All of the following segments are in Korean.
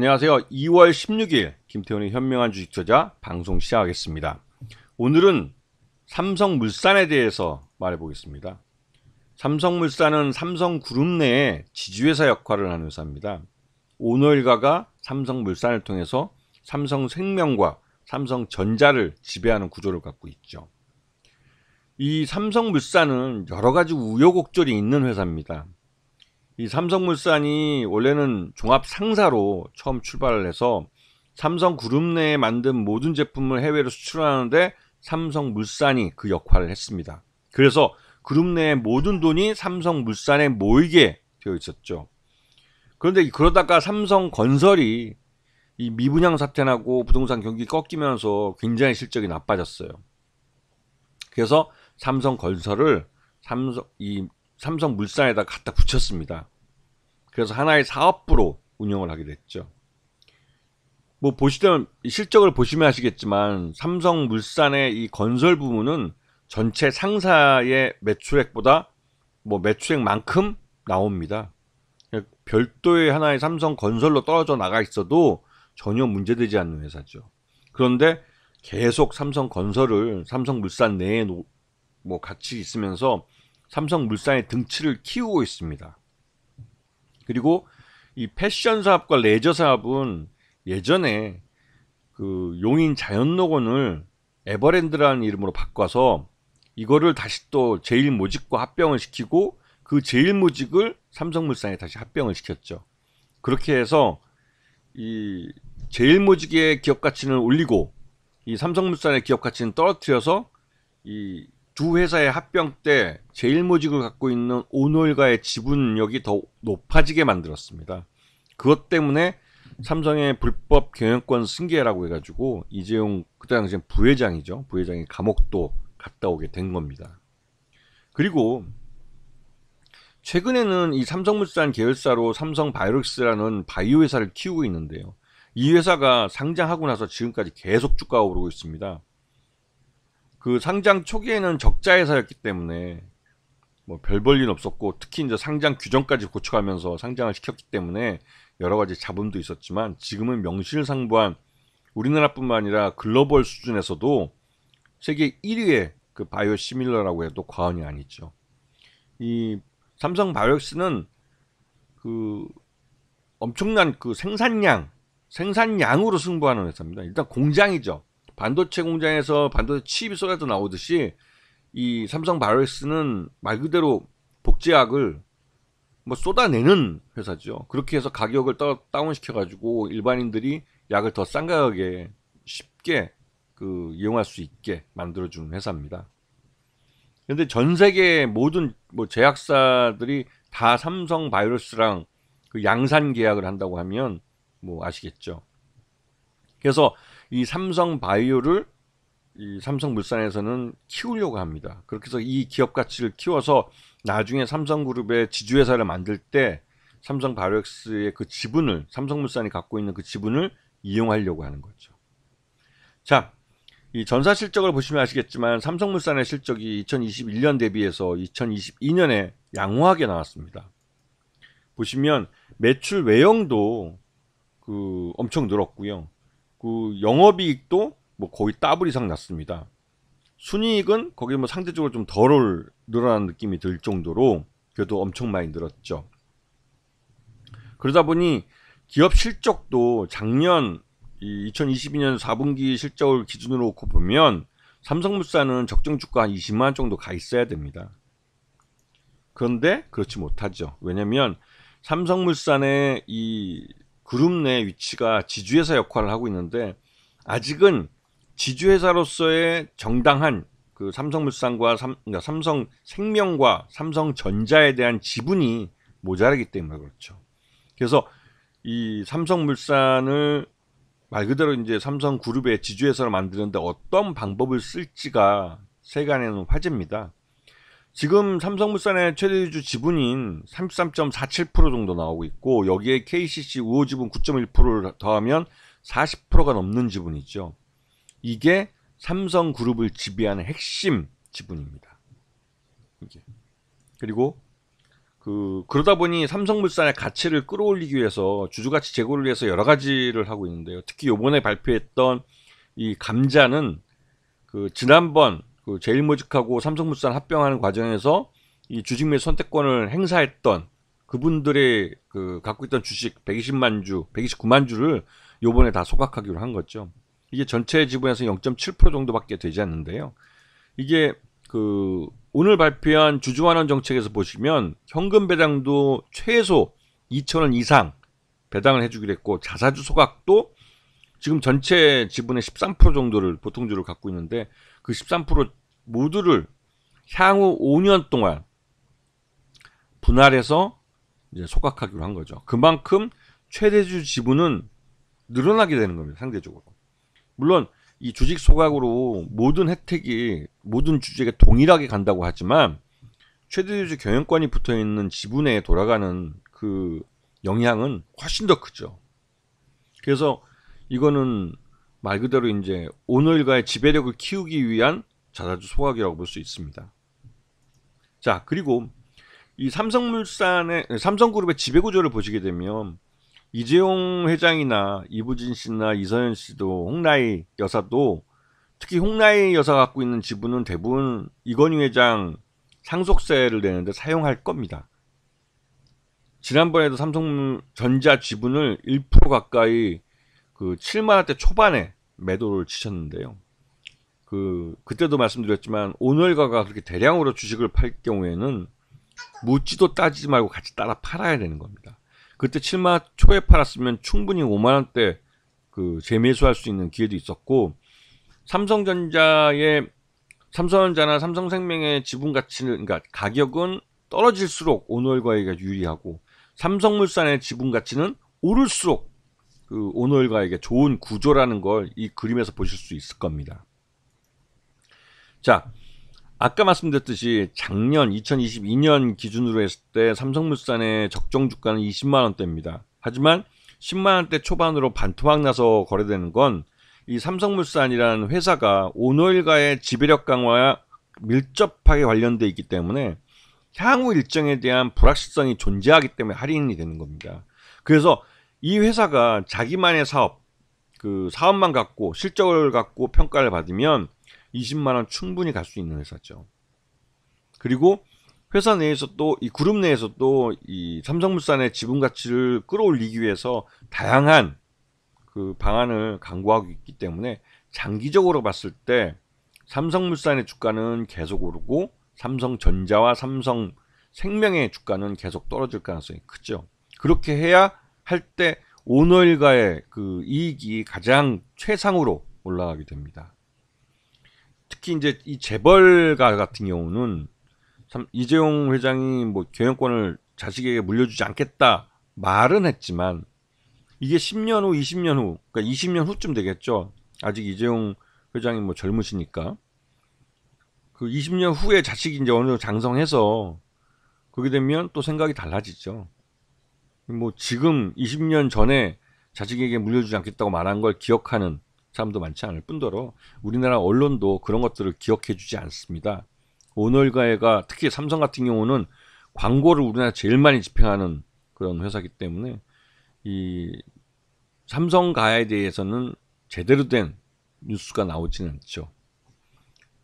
안녕하세요. 2월 16일 김태훈의 현명한 주식 투자 방송 시작하겠습니다. 오늘은 삼성물산에 대해서 말해보겠습니다. 삼성물산은 삼성그룹 내의 지주회사 역할을 하는 회사입니다. 오너일가가 삼성물산을 통해서 삼성생명과 삼성전자를 지배하는 구조를 갖고 있죠. 이 삼성물산은 여러가지 우여곡절이 있는 회사입니다. 이 삼성물산이 원래는 종합상사로 처음 출발을 해서 삼성그룹 내에 만든 모든 제품을 해외로 수출하는데 삼성물산이 그 역할을 했습니다. 그래서 그룹 내의 모든 돈이 삼성물산에 모이게 되어 있었죠. 그런데 그러다가 삼성건설이 이 미분양 사태 나고 부동산 경기 꺾이면서 굉장히 실적이 나빠졌어요. 그래서 삼성건설을 삼성물산에다 갖다 붙였습니다. 그래서 하나의 사업부로 운영을 하게 됐죠. 뭐 보시면 실적을 보시면 아시겠지만 삼성물산의 이 건설 부문은 전체 상사의 매출액보다 매출액만큼 나옵니다. 별도의 하나의 삼성건설로 떨어져 나가 있어도 전혀 문제되지 않는 회사죠. 그런데 계속 삼성건설을 삼성물산 내에 같이 있으면서 삼성물산의 등치를 키우고 있습니다. 그리고 이 패션 사업과 레저 사업은 예전에 그 용인 자연녹원을 에버랜드라는 이름으로 바꿔서 이거를 다시 또 제일모직과 합병을 시키고 그 제일모직을 삼성물산에 다시 합병을 시켰죠. 그렇게 해서 이 제일모직의 기업 가치는 올리고 이 삼성물산의 기업 가치는 떨어뜨려서 이 두 회사의 합병 때 제일모직을 갖고 있는 오너일가의 지분력이 더 높아지게 만들었습니다. 그것 때문에 삼성의 불법 경영권 승계라고 해가지고 이재용 그때 당시엔 부회장이죠. 부회장이 감옥도 갔다 오게 된 겁니다. 그리고 최근에는 이 삼성물산 계열사로 삼성바이오록스라는 바이오 회사를 키우고 있는데요. 이 회사가 상장하고 나서 지금까지 계속 주가가 오르고 있습니다. 그 상장 초기에는 적자 회사였기 때문에 별 볼일 없었고, 특히 이제 상장 규정까지 고쳐가면서 상장을 시켰기 때문에 여러 가지 잡음도 있었지만 지금은 명실상부한 우리나라뿐만 아니라 글로벌 수준에서도 세계 1위의 그 바이오 시밀러라고 해도 과언이 아니죠. 이 삼성 바이오록스는 그 엄청난 그 생산량으로 승부하는 회사입니다. 일단 공장이죠. 반도체 공장에서 반도체 칩이 쏟아져 나오듯이 이 삼성 바이오록스는 말 그대로 복제약을 쏟아내는 회사죠. 그렇게 해서 가격을 다운시켜 가지고 일반인들이 약을 더 싼 가격에 쉽게 이용할 수 있게 만들어주는 회사입니다. 그런데 전 세계 모든 제약사들이 다 삼성 바이오록스랑 그 양산 계약을 한다고 하면 아시겠죠. 그래서 이 삼성 바이오를 이 삼성물산에서는 키우려고 합니다. 그렇게 해서 이 기업 가치를 키워서 나중에 삼성그룹의 지주회사를 만들 때 삼성 바이오록스의 그 지분을 삼성물산이 갖고 있는 그 지분을 이용하려고 하는 거죠. 자, 이 전사 실적을 보시면 아시겠지만 삼성물산의 실적이 2021년 대비해서 2022년에 양호하게 나왔습니다. 보시면 매출 외형도 엄청 늘었고요. 영업이익도 거의 더블 이상 났습니다. 순이익은 거기 상대적으로 좀 덜 늘어난 느낌이 들 정도로 그래도 엄청 많이 늘었죠. 그러다 보니 기업 실적도 작년 2022년 4분기 실적을 기준으로 놓고 보면 삼성물산은 적정 주가 한 20만 원 정도 가 있어야 됩니다. 그런데 그렇지 못하죠. 왜냐면 삼성물산의 이 그룹 내 위치가 지주회사 역할을 하고 있는데 아직은 지주회사로서의 정당한 그 삼성물산과 그러니까 삼성생명과 삼성전자에 대한 지분이 모자라기 때문에 그렇죠. 그래서 이 삼성물산을 말 그대로 이제 삼성그룹의 지주회사를 만드는데 어떤 방법을 쓸지가 세간에는 화제입니다. 지금 삼성물산의 최대주주 지분인 33.47% 정도 나오고 있고, 여기에 KCC 우호지분 9.1%를 더하면 40%가 넘는 지분이죠. 이게 삼성그룹을 지배하는 핵심 지분입니다. 이게. 그리고 그러다 보니 삼성물산의 가치를 끌어올리기 위해서 주주가치 제고를 위해서 여러 가지를 하고 있는데요. 특히 요번에 발표했던 이 감자는 지난번 제일모직하고 삼성물산 합병하는 과정에서 이 주식 매수 선택권을 행사했던 그분들의 갖고 있던 주식 120만 주, 129만 주를 요번에 다 소각하기로 한 거죠. 이게 전체 지분에서 0.7% 정도밖에 되지 않는데요. 이게 오늘 발표한 주주환원 정책에서 보시면 현금 배당도 최소 2,000원 이상 배당을 해주기로 했고, 자사주 소각도 지금 전체 지분의 13% 정도를 보통주를 갖고 있는데 그 13% 모두를 향후 5년 동안 분할해서 이제 소각하기로 한 거죠. 그만큼 최대주 지분은 늘어나게 되는 겁니다. 상대적으로. 물론 이 주식 소각으로 모든 혜택이 모든 주주에게 동일하게 간다고 하지만 최대주주 경영권이 붙어있는 지분에 돌아가는 그 영향은 훨씬 더 크죠. 그래서 이거는 말 그대로 이제 오너일가의 지배력을 키우기 위한 자사주 소각이라고 볼 수 있습니다. 자, 그리고 이 삼성그룹의 지배구조를 보시게 되면 이재용 회장이나 이부진 씨나 이서연 씨도 홍라희 여사도, 특히 홍라희 여사가 갖고 있는 지분은 대부분 이건희 회장 상속세를 내는데 사용할 겁니다. 지난번에도 삼성전자 지분을 1% 가까이 7만 원대 초반에 매도를 치셨는데요. 그때도 말씀드렸지만 오너일가가 그렇게 대량으로 주식을 팔 경우에는 묻지도 따지지 말고 같이 따라 팔아야 되는 겁니다. 그때 7만 원 초에 팔았으면 충분히 5만 원대 재매수할 수 있는 기회도 있었고, 삼성전자나 삼성생명의 지분 가치는, 그러니까 가격은 떨어질수록 오너일가에게 유리하고, 삼성물산의 지분 가치는 오를수록 오너일가에게 좋은 구조라는 걸 이 그림에서 보실 수 있을 겁니다. 자, 아까 말씀드렸듯이 작년 2022년 기준으로 했을 때 삼성물산의 적정 주가는 20만 원대입니다. 하지만 10만 원대 초반으로 반토막 나서 거래되는 건 이 삼성물산이라는 회사가 오너일가의 지배력 강화와 밀접하게 관련되어 있기 때문에 향후 일정에 대한 불확실성이 존재하기 때문에 할인이 되는 겁니다. 그래서 이 회사가 자기만의 사업만 갖고 실적을 갖고 평가를 받으면 20만 원 충분히 갈 수 있는 회사죠. 그리고 회사 내에서 또 이 그룹 내에서 또 이 삼성물산의 지분 가치를 끌어올리기 위해서 다양한 방안을 강구하고 있기 때문에 장기적으로 봤을 때 삼성물산의 주가는 계속 오르고 삼성전자와 삼성생명의 주가는 계속 떨어질 가능성이 크죠. 그렇게 해야 할 때 오너일가의 이익이 가장 최상으로 올라가게 됩니다. 특히 이제 이 재벌가 같은 경우는 이재용 회장이 경영권을 자식에게 물려주지 않겠다 말은 했지만, 이게 10년 후, 20년 후, 그러니까 20년 후쯤 되겠죠. 아직 이재용 회장이 젊으시니까. 20년 후에 자식이 이제 어느 정도 장성해서 그렇게 되면 또 생각이 달라지죠. 지금 20년 전에 자식에게 물려주지 않겠다고 말한 걸 기억하는 사람도 많지 않을 뿐더러 우리나라 언론도 그런 것들을 기억해 주지 않습니다. 오너일가가 특히 삼성 같은 경우는 광고를 우리나라 제일 많이 집행하는 그런 회사이기 때문에 이 삼성가에 대해서는 제대로 된 뉴스가 나오지는 않죠.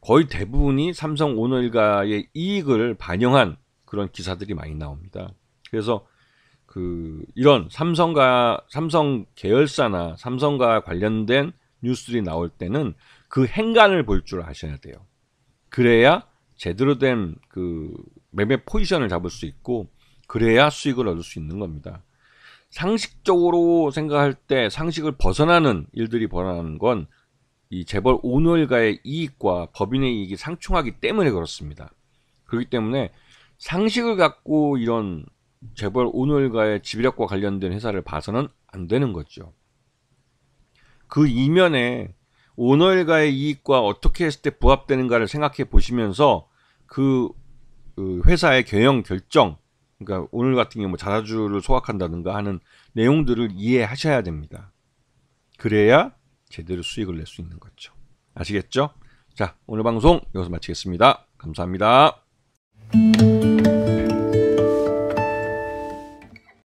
거의 대부분이 삼성 오너일가의 이익을 반영한 그런 기사들이 많이 나옵니다. 그래서 이런 삼성 계열사나 삼성과 관련된 뉴스들이 나올 때는 그 행간을 볼 줄 아셔야 돼요. 그래야 제대로 된 매매 포지션을 잡을 수 있고, 그래야 수익을 얻을 수 있는 겁니다. 상식적으로 생각할 때 상식을 벗어나는 일들이 벌어나는 건 이 재벌 오너일가의 이익과 법인의 이익이 상충하기 때문에 그렇습니다. 그렇기 때문에 상식을 갖고 이런 재벌 오너일가의 지배력과 관련된 회사를 봐서는 안 되는 거죠. 그 이면에 오너일가의 이익과 어떻게 했을 때 부합되는가를 생각해 보시면서 그 회사의 경영 결정, 그러니까 오늘 같은 경우 자사주를 소각한다든가 하는 내용들을 이해하셔야 됩니다. 그래야 제대로 수익을 낼 수 있는 거죠. 아시겠죠? 자, 오늘 방송 여기서 마치겠습니다. 감사합니다.